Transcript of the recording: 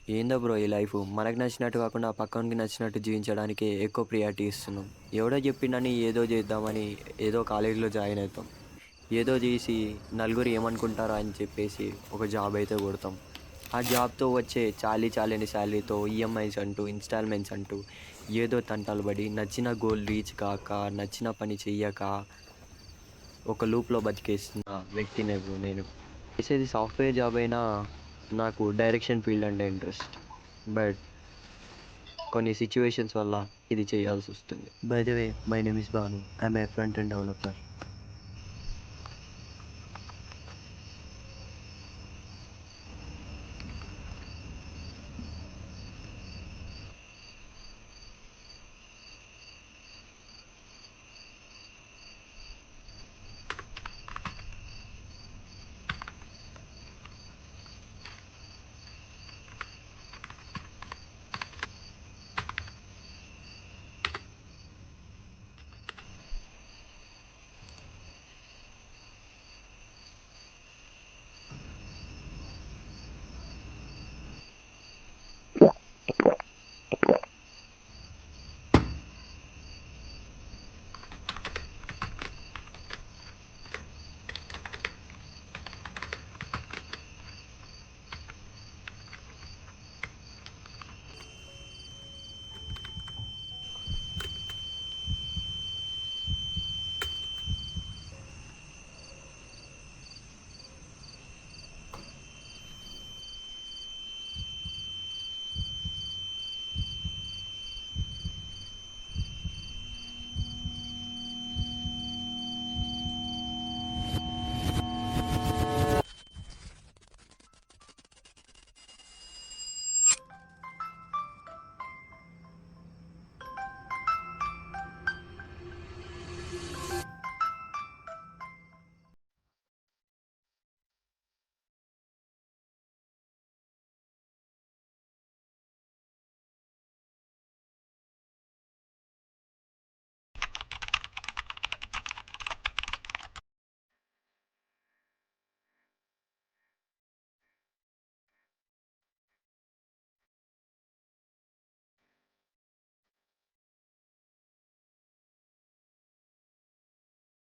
ఏందో బ్రో ఈ లైఫ్ మనకు నచ్చినట్టు కాకుండా పక్కనకి నచ్చినట్టు జీవించడానికి ఎక్కువ ప్రియారిటీ ఇస్తున్నాం. ఎవడో చెప్పిండని ఏదో చేద్దామని ఏదో కాలేజీలో జాయిన్ అవుతాం. ఏదో చేసి నలుగురు ఏమనుకుంటారా అని చెప్పేసి ఒక జాబ్ అయితే కొడతాం. ఆ జాబ్తో వచ్చే చాలీని శాలరీతో ఈఎంఐస్ అంటూ ఇన్స్టాల్మెంట్స్ అంటూ ఏదో తంటాలు పడి నచ్చిన గోల్ రీచ్ కాక నచ్చిన పని చెయ్యక ఒక లూప్లో బతికేస్తున్న వ్యక్తిని బ్రో నేను. చేసేది సాఫ్ట్వేర్ జాబ్ అయినా నాకు డైరెక్షన్ ఫీల్డ్ అంటే ఇంట్రెస్ట్. బట్ కొన్ని సిచ్యువేషన్స్ వల్ల ఇది చేయాల్సి వస్తుంది. By the way, my name is Bhanu. I'm a front end developer.